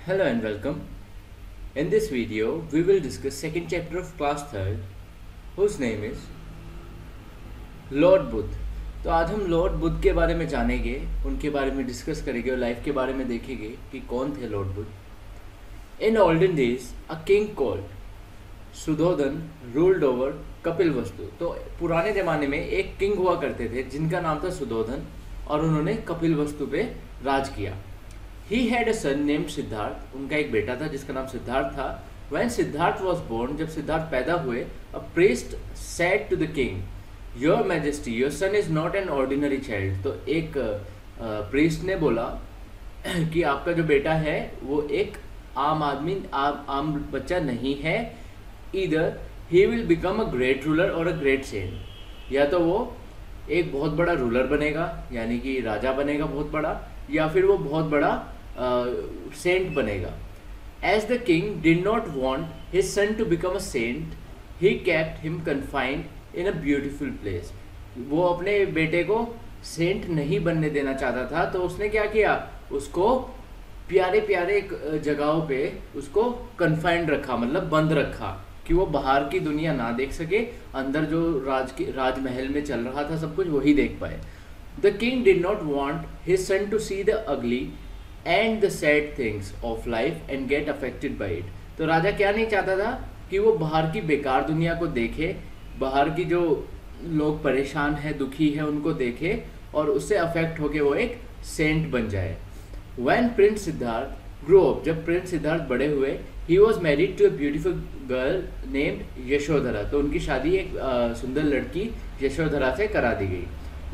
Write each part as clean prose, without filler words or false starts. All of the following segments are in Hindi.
Hello and welcome. In this video, we will discuss second chapter of class 3rd, whose name is Lord Buddha. तो आज हम लॉर्ड बुद्ध के बारे में जानेंगे, उनके बारे में डिस्कस करेंगे और लाइफ के बारे में देखेंगे कि कौन थे Lord Buddha. In olden days a king called Suddhodana ruled over Kapilavastu. तो पुराने ज़माने में एक किंग हुआ करते थे जिनका नाम था सुधोधन और उन्होंने कपिलवस्तु पे राज किया। He had a son named Siddharth. उनका एक बेटा था जिसका नाम सिद्धार्थ था। When सिद्धार्थ was born, जब सिद्धार्थ पैदा हुए, a priest said to the king, Your Majesty, your son is not an ordinary child। तो एक प्रीस्ट ने बोला कि आपका जो बेटा है वो एक आम आदमी आम बच्चा नहीं है। Either he will become a great ruler or a great saint। या तो वो एक बहुत बड़ा रूलर बनेगा यानी कि राजा बनेगा बहुत बड़ा, या फिर वो बहुत बड़ा सेंट बनेगा। As the king did not want his son to become a saint, he kept him confined in a beautiful place। वो अपने बेटे को सेंट नहीं बनने देना चाहता था, तो उसने क्या किया, उसको प्यारे प्यारे जगहों पे उसको कन्फाइंड रखा, मतलब बंद रखा कि वो बाहर की दुनिया ना देख सके, अंदर जो राजमहल में चल रहा था सब कुछ वही देख पाए। The king did not want his son to see the ugly and the sad things of life and get affected by it। तो राजा क्या नहीं चाहता था कि वो बाहर की बेकार दुनिया को देखे, बाहर की जो लोग परेशान है दुखी है उनको देखे और उससे अफेक्ट होके वो एक सेंट बन जाए। When Prince Siddharth grew up, जब प्रिंस सिद्धार्थ बड़े हुए, he was married to a beautiful girl named Yashodhara. तो उनकी शादी एक सुंदर लड़की यशोधरा से करा दी गई।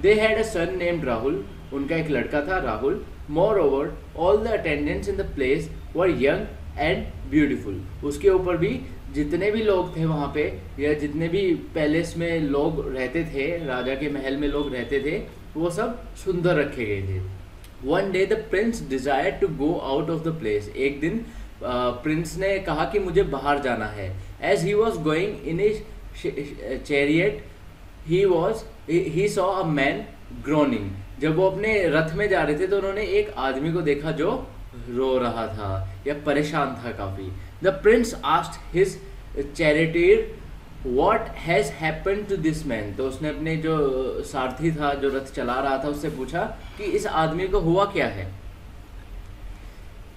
They had a son named Rahul. उनका एक लड़का था Rahul. Moreover, all the attendants in the place were young and beautiful। उसके ऊपर भी जितने भी लोग थे वहाँ पे या जितने भी पैलेस में लोग रहते थे, राजा के महल में लोग रहते थे, वो सब सुंदर रखे गए थे। One day the prince desired to go out of the place। एक दिन प्रिंस ने कहा कि मुझे बाहर जाना है। As he was going in his chariot, he saw a man groaning। जब वो अपने रथ में जा रहे थे तो उन्होंने एक आदमी को देखा जो रो रहा था या परेशान था काफी। The prince asked his charioteer what has happened to this man. तो उसने अपने जो सारथी था जो रथ चला रहा था उससे पूछा कि इस आदमी को हुआ क्या है।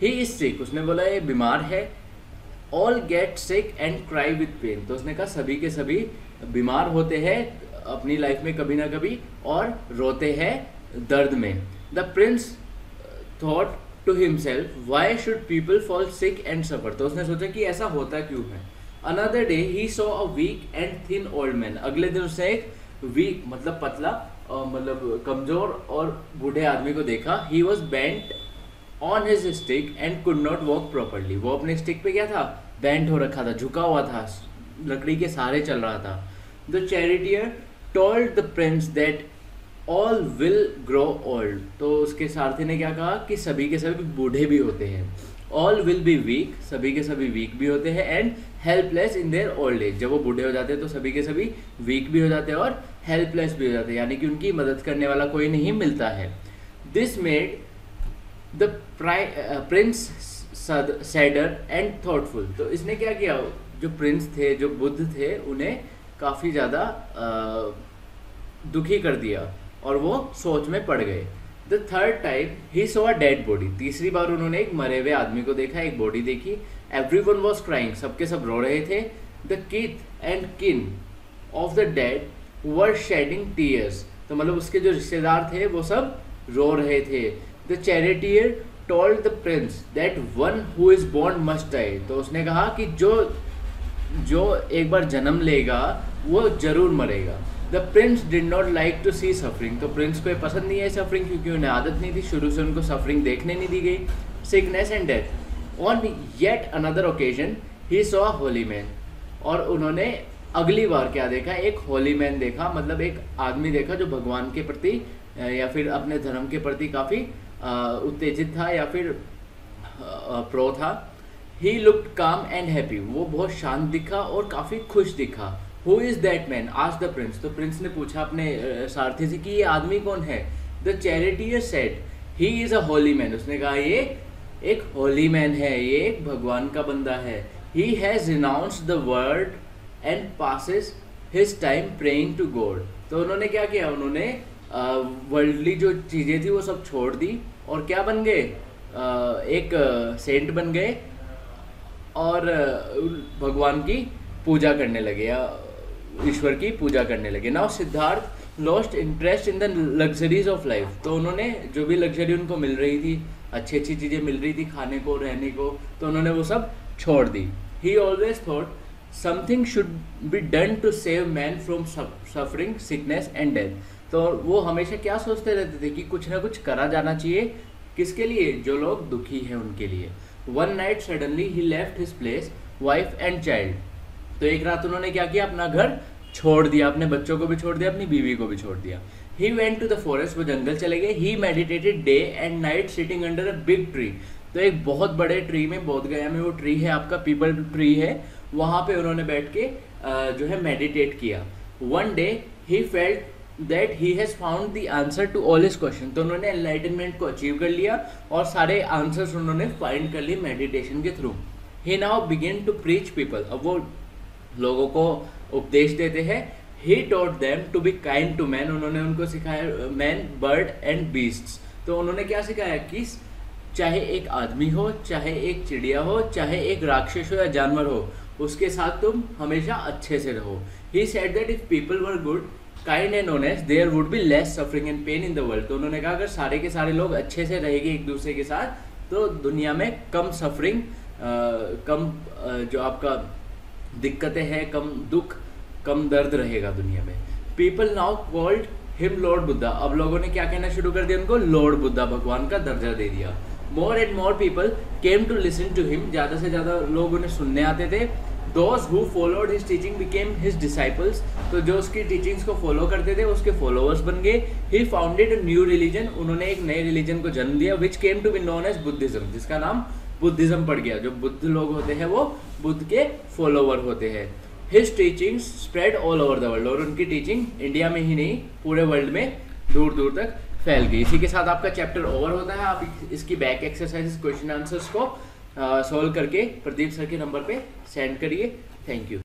He is sick. उसने बोला ये बीमार है। All get sick and cry with pain. तो उसने कहा सभी के सभी बीमार होते हैं अपनी लाइफ में कभी ना कभी और रोते हैं दर्द में। The prince thought to himself why should people fall sick and suffer. तो उसने सोचा कि ऐसा होता क्यों है। Another day he saw a weak and thin old man. अगले दिन उसने एक वीक मतलब पतला मतलब कमजोर और बूढ़े आदमी को देखा। He was bent on his stick and could not walk properly. वो अपने स्टिक पे क्या था, बेंट हो रखा था, झुका हुआ था, लकड़ी के सहारे चल रहा था। The charioteer told the prince that all will grow old. तो उसके सारथी ने क्या कहा कि सभी के सभी बूढ़े भी होते हैं। All will be weak. सभी के सभी वीक भी होते हैं। And helpless in their old age. जब वो बूढ़े हो जाते हैं तो सभी के सभी वीक भी हो जाते हैं और हेल्पलेस भी हो जाते हैं, यानी कि उनकी मदद करने वाला कोई नहीं मिलता है। This made the Prince sadder and thoughtful. तो इसने क्या किया, जो प्रिंस थे जो बुद्ध थे उन्हें काफ़ी ज़्यादा दुखी कर दिया और वो सोच में पड़ गए। The third time he saw a dead body. तीसरी बार उन्होंने एक मरे हुए आदमी को देखा, एक बॉडी देखी। Everyone was crying. सबके सब रो रहे थे। The kith and kin of the dead were shedding tears. तो मतलब उसके जो रिश्तेदार थे वो सब रो रहे थे। The charioteer told the prince that one who is born must die. तो उसने कहा कि जो एक बार जन्म लेगा वो जरूर मरेगा। The prince did not like to see suffering. तो प्रिंस को पसंद नहीं है सफरिंग क्योंकि उन्हें आदत नहीं थी, शुरू से उनको सफरिंग देखने नहीं दी गई। Sickness and death. On yet another occasion he saw a Holi man. और उन्होंने अगली बार क्या देखा, एक होली मैन देखा, मतलब एक आदमी देखा जो भगवान के प्रति या फिर अपने धर्म के प्रति काफ़ी उत्तेजित था या फिर प्रो था। ही लुक्ड काम एंड हैप्पी। वो बहुत शांत दिखा और काफ़ी खुश दिखा। Who is that man asked the Prince. तो प्रिंस ने पूछा अपने सारथी से कि ये आदमी कौन है। The charioteer said he is a Holi man. उसने कहा ये एक होली मैन है, ये एक भगवान का बंदा है। He has renounced the world and passes his time praying to God. तो उन्होंने क्या किया, उन्होंने वर्ल्डली जो चीज़ें थी वो सब छोड़ दी और क्या बन गए, एक सेंट बन गए और भगवान की पूजा करने लगे या ईश्वर की पूजा करने लगे। Now Siddharth lost interest in the luxuries of life. तो उन्होंने जो भी लग्जरी उनको मिल रही थी, अच्छी अच्छी चीज़ें मिल रही थी खाने को रहने को, तो उन्होंने वो सब छोड़ दी। He always thought something should be done to save man from suffering sickness and death. तो वो हमेशा क्या सोचते रहते थे कि कुछ ना कुछ करा जाना चाहिए, किसके लिए, जो लोग दुखी हैं उनके लिए। One night suddenly he left his place wife and child. तो एक रात उन्होंने क्या किया, अपना घर छोड़ दिया, अपने बच्चों को भी छोड़ दिया, अपनी बीवी को भी छोड़ दिया। He went to the forest, वो जंगल चले गए। He meditated day and night sitting under a big tree. तो एक बहुत बड़े ट्री में, बोध गया में वो ट्री है आपका, पीपल ट्री है, वहाँ पे उन्होंने बैठ के जो है मेडिटेट किया। One day he felt that he has found the answer to all his question. तो उन्होंने एनलाइटनमेंट को अचीव कर लिया और सारे आंसर्स उन्होंने फाइंड कर लिए मेडिटेशन के through. He now begin to preach people. अब वो लोगों को उपदेश देते हैं। He taught them to be kind to man. उन्होंने उनको सिखाया मैन, बर्ड एंड बीस्ट्स। तो उन्होंने क्या सिखाया कि चाहे एक आदमी हो, चाहे एक चिड़िया हो, चाहे एक राक्षस हो या जानवर हो, उसके साथ तुम हमेशा अच्छे से रहो। He said that if people were good, kind and honest, there would be less suffering and pain in the world. तो उन्होंने कहा अगर सारे के सारे लोग अच्छे से रहेंगे एक दूसरे के साथ, तो दुनिया में कम सफरिंग, कम जो आपका दिक्कतें हैं, कम दुख, कम दर्द रहेगा दुनिया में। People now called him Lord Buddha. अब लोगों ने क्या कहना शुरू कर दिया, उनको लॉर्ड बुद्धा, भगवान का दर्जा दे दिया। More and more people came to listen to him. ज़्यादा से ज़्यादा लोग उन्हें सुनने आते थे। Those who followed his teaching became his disciples। तो जो उसकी टीचिंग्स को फॉलो करते थे उसके फॉलोअर्स बन गए। He founded a new religion। उन्होंने एक नए रिलीजन को जन्म दिया, which came to be known as Buddhism, जिसका नाम बुद्धिज्म पड़ गया। जो बुद्ध लोग होते हैं वो बुद्ध के फॉलोवर होते हैं। His teachings spread all over the world। और उनकी टीचिंग इंडिया में ही नहीं, पूरे वर्ल्ड में दूर दूर तक फैल गई। इसी के साथ आपका चैप्टर ओवर होता है। आप इसकी बैक एक्सरसाइजेस, क्वेश्चन आंसर्स को सॉल्व करके प्रदीप सर के नंबर पे सेंड करिए। Thank you.